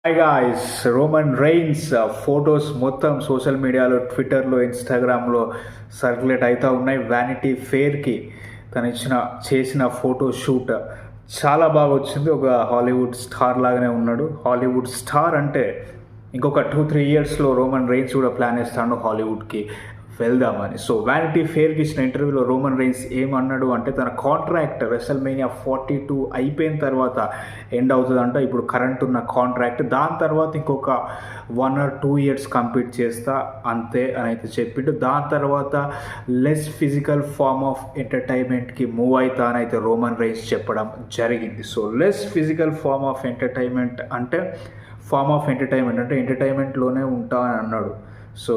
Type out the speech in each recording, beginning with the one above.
Hi guys, Roman Reigns photos మొత్తం social మీడియాలో, ట్విట్టర్లో, ఇన్స్టాగ్రామ్లో సర్క్యులేట్ అవుతూ ఉన్నాయి. వ్యానిటీ ఫెయిర్కి తను చేసిన ఫోటో షూట్ చాలా బాగా వచ్చింది. ఒక హాలీవుడ్ స్టార్ లాగానే ఉన్నాడు. హాలీవుడ్ స్టార్ అంటే ఇంకొక 2-3 ఇయర్స్లో రోమన్ రైన్స్ కూడా ప్లాన్ చేస్తాడు హాలీవుడ్కి వెళ్దామని. సో వ్యానిటీ ఫెయిర్కి ఇచ్చిన ఇంటర్వ్యూలో రోమన్ రైన్స్ ఏమన్నాడు అంటే, తన కాంట్రాక్ట్ రెసల్మేనియా 42 అయిపోయిన తర్వాత ఎండ్ అవుతుందంట. ఇప్పుడు కరెంట్ ఉన్న కాంట్రాక్ట్, దాని తర్వాత ఇంకొక 1 or 2 ఇయర్స్ కంప్లీట్ చేస్తా అంతే అని అయితే చెప్పిండు. దాని తర్వాత లెస్ ఫిజికల్ ఫార్మ్ ఆఫ్ ఎంటర్టైన్మెంట్కి మూవ్ అవుతా అని అయితే రోమన్ రైన్స్ చెప్పడం జరిగింది. So less physical form of entertainment అంటే ఎంటర్టైన్మెంట్లోనే ఉంటా అని అన్నాడు. సో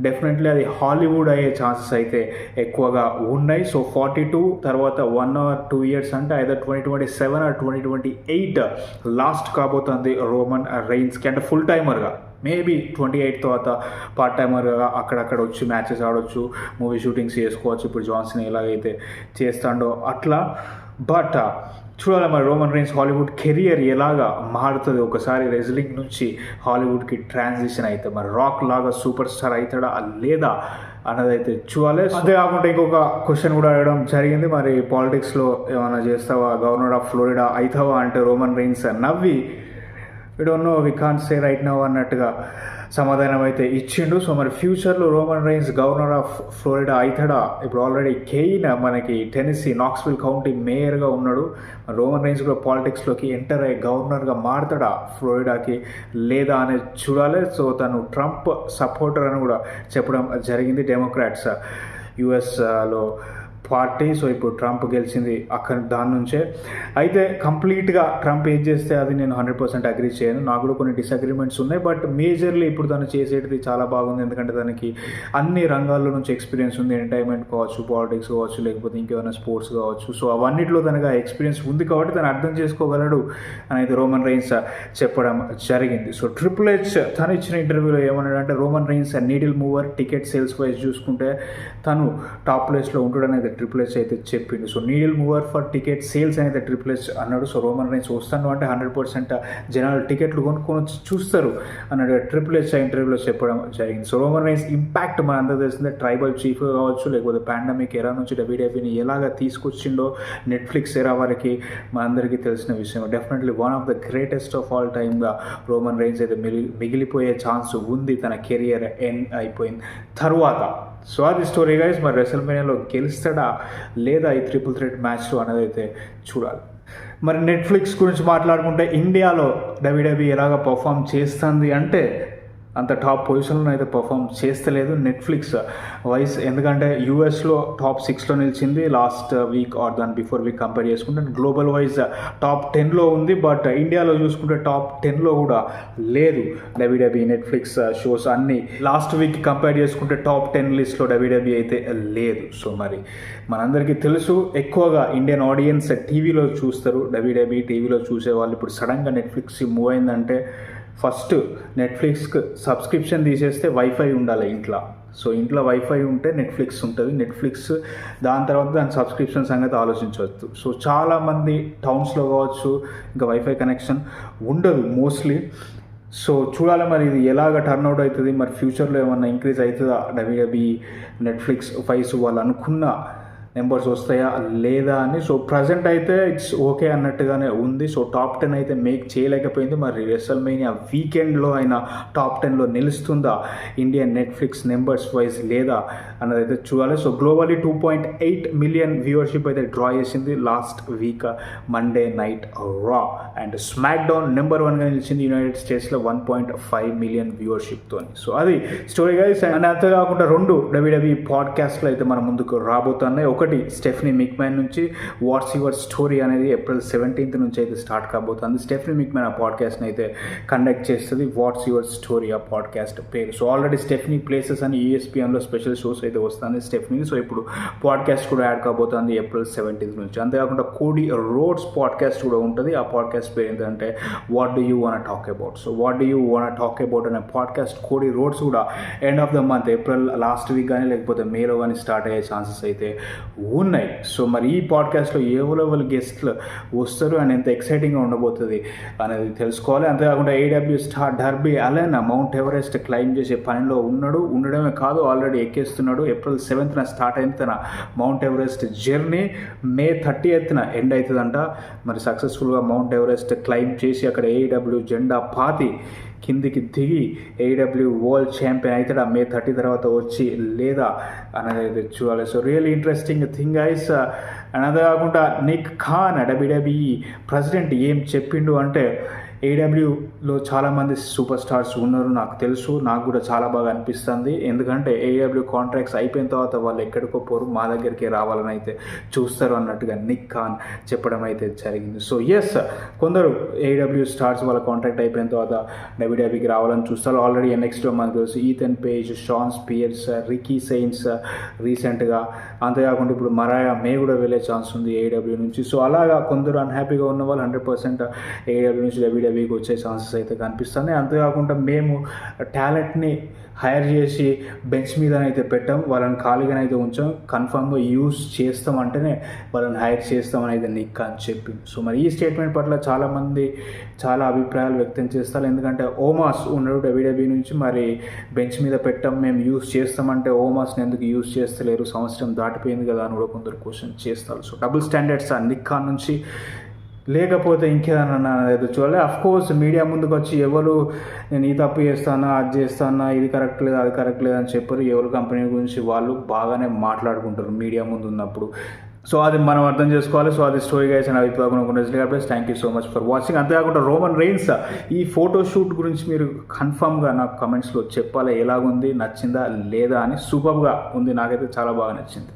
డెఫినెట్లీ అది హాలీవుడ్ అయ్యే ఛాన్సెస్ అయితే ఎక్కువగా ఉన్నాయి. సో 42 తర్వాత 1 or 2 ఇయర్స్ అంటే ఐదర్ 2027 or 2028 లాస్ట్ కాబోతుంది రోమన్ రైన్స్కి. అంటే ఫుల్ టైమర్గా మేబీ 28 తర్వాత పార్ట్ టైమర్గా అక్కడక్కడ వచ్చి మ్యాచెస్ ఆడవచ్చు, మూవీ షూటింగ్స్ చేసుకోవచ్చు. ఇప్పుడు జాన్సన్ ఎలాగైతే చేస్తాడో అట్లా. బట్ చూడాలి మరి రోమన్ రైన్స్ హాలీవుడ్ కెరియర్ ఎలాగా మారుతుంది. ఒకసారి రెజ్లింగ్ నుంచి హాలీవుడ్కి ట్రాన్సిషన్ అయితే మరి రాక్ లాగా సూపర్ స్టార్ అవుతాడా లేదా అన్నదైతే చూడాలి. అంతేకాకుండా ఇంకొక క్వశ్చన్ కూడా అడగడం జరిగింది, మరి పాలిటిక్స్లో ఏమైనా చేస్తావా, గవర్నర్ ఆఫ్ ఫ్లోరిడా అవుతావా అంటే రోమన్ రైన్స్ నవ్వి we don't know, we can't say right now అన్నట్టుగా సమాధానం అయితే ఇచ్చిండు. సో మరి ఫ్యూచర్లో Roman Reigns governor of Florida అవుతాడా? ఇప్పుడు ఆల్రెడీ కేయిన్ మనకి టెనెసీ నాక్స్విల్ కౌంటీ మేయర్గా ఉన్నాడు. రోమన్ రైన్స్ కూడా పాలిటిక్స్లోకి ఎంటర్ అయ్యి గవర్నర్గా మారుతాడా ఫ్లోరిడాకి లేదా అనేది చూడాలి. సో తను ట్రంప్ సపోర్టర్ అని కూడా చెప్పడం జరిగింది. డెమోక్రాట్స్ యుఎస్లో పార్టీ. సో ఇప్పుడు ట్రంప్ గెలిచింది అక్కడ దాని నుంచే. అయితే కంప్లీట్గా ట్రంప్ ఏం చేస్తే అది నేను 100% అగ్రీ చేయను. నాకు కూడా కొన్ని డిసగ్రిమెంట్స్ ఉన్నాయి. బట్ మేజర్లీ ఇప్పుడు తను చేసేది చాలా బాగుంది, ఎందుకంటే తనకి అన్ని రంగాల్లో నుంచి ఎక్స్పీరియన్స్ ఉంది. ఎంటర్టైన్మెంట్ కావచ్చు, పాలిటిక్స్ కావచ్చు, లేకపోతే ఇంకేమైనా స్పోర్ట్స్ కావచ్చు. సో అవన్నిట్లో తనకు ఎక్స్పీరియన్స్ ఉంది కాబట్టి తను అర్థం చేసుకోగలడు అని అయితే రోమన్ రైన్స్ చెప్పడం జరిగింది. సో ట్రిపుల్ హెచ్ తను ఇచ్చిన ఇంటర్వ్యూలో ఏమన్నాడు అంటే, Roman Reigns needle mover, ticket sales wise చూసుకుంటే తను టాప్ ప్లేస్లో ఉంటాడని అయితే ట్రిపుల్ హెచ్ అయితే చెప్పిండు. So needle mover for ticket sales అయితే ట్రిపుల్ హెచ్ అన్నాడు. సో రోమన్ రైన్స్ వస్తాను అంటే 100% జనాలు టికెట్లు కొనుక్కొని వచ్చి చూస్తారు అన్నాడు ట్రిపుల్ హెచ్ ఇంటర్వ్యూలో చెప్పడం జరిగింది. సో రోమన్ రైన్స్ ఇంపాక్ట్ మన అందరూ తెలిసిందే. ట్రైబల్ చీఫ్గా కావచ్చు, లేకపోతే పాండమిక్ ఎరా నుంచి డబ్ల్యూడబ్ల్యూని ఎలాగ తీసుకొచ్చిండో నెట్ఫ్లిక్స్ ఎరా వరకు మనందరికీ తెలిసిన విషయం. Definitely one of the greatest of all టైమ్గా రోమన్ రైన్స్ అయితే మిగిలిపోయే ఛాన్స్ ఉంది తన కెరియర్ ఎండ్ అయిపోయిన తర్వాత. సో అది స్టోరీ గైస్. మరి రెసల్మేనియాలో గెలుస్తాడా లేదా ఈ ట్రిపుల్ థ్రెట్ మ్యాచ్లో అనేది అయితే చూడాలి. మరి నెట్ఫ్లిక్స్ గురించి మాట్లాడుకుంటే ఇండియాలో డబ్ల్యూడబ్ల్యూఈ ఎలాగ పర్ఫామ్ చేస్తుంది అంటే అంత టాప్ పొజిషన్లో అయితే పర్ఫామ్ చేస్తలేదు నెట్ఫ్లిక్స్ వైస్. ఎందుకంటే యూఎస్లో టాప్ 6లో నిలిచింది లాస్ట్ వీక్ ఆర్ దాని బిఫోర్ వీక్ కంపేర్ చేసుకుంటే. గ్లోబల్ వైజ్ టాప్ 10లో ఉంది. బట్ ఇండియాలో చూసుకుంటే టాప్ 10లో కూడా లేదు డబ్ల్యూడబ్ల్యూఈ నెట్ఫ్లిక్స్ షోస్ అన్నీ. లాస్ట్ వీక్ కంపేర్ చేసుకుంటే టాప్ 10 లిస్ట్లో డబ్ల్యూడబ్ల్యూఈ అయితే లేదు. సో మరి మనందరికీ తెలుసు, ఎక్కువగా ఇండియన్ ఆడియన్స్ టీవీలో చూస్తారు. డబ్ల్యూడబ్ల్యూఈ టీవీలో చూసే వాళ్ళు ఇప్పుడు సడన్గా నెట్ఫ్లిక్స్ మూవ్ అయిందంటే ఫస్ట్ నెట్ఫ్లిక్స్కి సబ్స్క్రిప్షన్ తీసేస్తే వైఫై ఉండాలి ఇంట్లో. సో ఇంట్లో వైఫై ఉంటే నెట్ఫ్లిక్స్ ఉంటుంది. నెట్ఫ్లిక్స్ దాని తర్వాత దాని సబ్స్క్రిప్షన్ సంగతి ఆలోచించవచ్చు. సో చాలామంది టౌన్స్లో కావచ్చు ఇంకా వైఫై కనెక్షన్ ఉండదు మోస్ట్లీ. సో చూడాలి మరి ఇది ఎలాగ టర్న్అవుట్ అవుతుంది. మరి ఫ్యూచర్లో ఏమన్నా ఇంక్రీజ్ అవుతుందా డబ్ల్యూడబ్ల్యూఈ నెట్ఫ్లిక్స్ వైస్ వాళ్ళు అనుకున్న నెంబర్స్ వస్తాయా లేదా అని. సో ప్రజెంట్ అయితే ఇట్స్ ఓకే అన్నట్టుగానే ఉంది. సో టాప్ 10 అయితే మేక్ చేయలేకపోయింది. మరి రెసల్మేనియా వీకెండ్లో అయినా టాప్ 10లో నిలుస్తుందా ఇండియన్ నెట్ఫ్లిక్స్ నెంబర్స్ వైజ్ లేదా అన్నది అయితే చూడాలి. సో గ్లోబల్లీ 2.8 మిలియన్ వ్యూవర్షిప్ అయితే డ్రా చేసింది last week Monday night Raw. And SmackDown number 1గా నిలిచింది యునైటెడ్ స్టేట్స్లో 1.5 మిలియన్ వ్యూవర్షిప్తో. సో అది స్టోరీ గైస్. అండ్ అంతేకాకుండా 2 డబ్ల్యూడబ్ల్యూఈ పాడ్కాస్ట్లు అయితే మన ముందుకు రాబోతున్నాయి. ఒకటి స్టెఫనీ మిక్మ్యాన్ నుంచి వాట్స్ యువర్ స్టోరీ అనేది April 17th నుంచి అయితే స్టార్ట్ కాబోతుంది. స్టెఫనీ మిక్మ్యాన్ ఆ పాడ్కాస్ట్ని అయితే కండక్ట్ చేస్తుంది. వాట్స్ యువర్ స్టోరీ ఆ పాడ్కాస్ట్ పేరు. సో ఆల్రెడీ స్టెఫనీ ప్లేసెస్ అని ESPNలో స్పెషల్ షోస్ అయితే వస్తుంది స్టెఫనీ. సో ఇప్పుడు పాడ్కాస్ట్ కూడా యాడ్ కాబోతుంది April 17th నుంచి. అంతేకాకుండా కోడీ రోడ్స్ పాడ్కాస్ట్ కూడా ఉంటుంది. ఆ పాడ్కాస్ట్ పేరు ఏంటంటే what do you want talk about. So what do you want talk about అనే పాడ్కాస్ట్ కోడీ రోడ్స్ కూడా end of the month April last week కానీ లేకపోతే మేలో కానీ స్టార్ట్ అయ్యే ఛాన్సెస్ అయితే ఉన్నాయి. సో మరి ఈ పాడ్కాస్ట్లో ఎవరెవరు గెస్ట్లు వస్తారు అని ఎంత ఎక్సైటింగ్గా ఉండబోతుంది అనేది తెలుసుకోవాలి. అంతేకాకుండా AEW star Darby Allin mount Everest climb చేసే పనిలో ఉండడమే కాదు, ఆల్రెడీ ఎక్కేస్తున్నాడు. ఏప్రిల్ 7th స్టార్ట్ అయిన తన మౌంట్ ఎవరెస్ట్ జర్నీ మే 30th ఎండ్ అవుతుందంట. మరి సక్సెస్ఫుల్గా మౌంట్ ఎవరెస్ట్ క్లైమ్ చేసి అక్కడ ఏడబ్ల్యూ జెండా పాతి కిందికి దిగి ఏడబ్ల్యూ వరల్డ్ ఛాంపియన్ అవుతాడా మే 30 తర్వాత వచ్చి లేదా అనేది చూడాలి. So really interesting thing ice. అదే కాకుండా నిక్ ఖాన్ డబ్ల్యూడబ్ల్యూఈ ప్రెసిడెంట్ ఏం చెప్పిండు అంటే, ఏడబ్ల్యూలో చాలామంది సూపర్ స్టార్స్ ఉన్నారు, నాకు తెలుసు, నాకు కూడా చాలా బాగా అనిపిస్తుంది. ఎందుకంటే ఏడబ్ల్యూ కాంట్రాక్ట్స్ అయిపోయిన తర్వాత వాళ్ళు ఎక్కడికో పోరు, మా దగ్గరికి రావాలని అయితే చూస్తారు అన్నట్టుగా నిక్ ఖాన్ చెప్పడం అయితే జరిగింది. సో ఎస్, కొందరు ఏడబ్ల్యూ స్టార్స్ వాళ్ళ కాంట్రాక్ట్ అయిపోయిన తర్వాత డబ్ల్యూడబ్ల్యూకి రావాలని చూస్తారు. ఆల్రెడీ నెక్స్ట్లో మనకు తెలుసు Ethan Page, Shawn Spears, Ricky Saints రీసెంట్గా. అంతేకాకుండా ఇప్పుడు మరాయా మే కూడా వెళ్ళే ఛాన్స్ ఉంది ఏడబ్ల్యూ నుంచి. సో అలాగా కొందరు అన్హ్యాపీగా ఉన్న వాళ్ళు 100% ఏడబ్ల్యూ నుంచి డబ్ల్యూడబ్ల్యూకి వచ్చే ఛాన్సెస్ అయితే కనిపిస్తున్నాయి. అంతేకాకుండా మేము టాలెంట్ని హైర్ చేసి బెంచ్ మీద అయితే పెట్టాం, వాళ్ళని ఖాళీగానైతే ఉంచాం, కన్ఫామ్గా యూజ్ చేస్తామంటేనే వాళ్ళని హైర్ చేస్తామని అయితే నిక్ అని చెప్పింది. సో మరి ఈ స్టేట్మెంట్ పట్ల చాలామంది చాలా అభిప్రాయాలు వ్యక్తం చేస్తారు. ఎందుకంటే ఓమాస్ ఉన్నాడు డబ్ల్యూడబ్ల్యూ నుంచి, మరి బెంచ్ మీద పెట్టాం, మేము యూజ్ చేస్తామంటే ఓమాస్ని ఎందుకు యూజ్ చేస్తలేరు, సంవత్సరం దాటిపోయింది కదా అని కూడా కొందరు క్వశ్చన్ చేస్తారు. సో డబుల్ స్టాండర్డ్స్ ఆ నిక్ ఖాన్ నుంచి, లేకపోతే ఇంకేదన్నా చూడాలి. అఫ్కోర్స్ మీడియా ముందుకు వచ్చి ఎవరు నేను ఈ తప్పు చేస్తానా, అది చేస్తానా, ఇది కరెక్ట్ లేదు, అది కరెక్ట్ లేదు అని చెప్పారు. ఎవరు కంపెనీ గురించి వాళ్ళు బాగానే మాట్లాడుకుంటారు మీడియా ముందు ఉన్నప్పుడు. సో అది మనం అర్థం చేసుకోవాలి. సో అది స్టోరీ గైస్ అని అభిప్రాయం. Thank you so much for watching. అంతేకాకుండా రోమన్ రెయిన్స్ ఈ ఫోటోషూట్ గురించి మీరు కన్ఫామ్గా నాకు కమెంట్స్లో చెప్పాలి, ఎలాగుంది, నచ్చిందా లేదా అని. సూపర్గా ఉంది, నాకైతే చాలా బాగా నచ్చింది.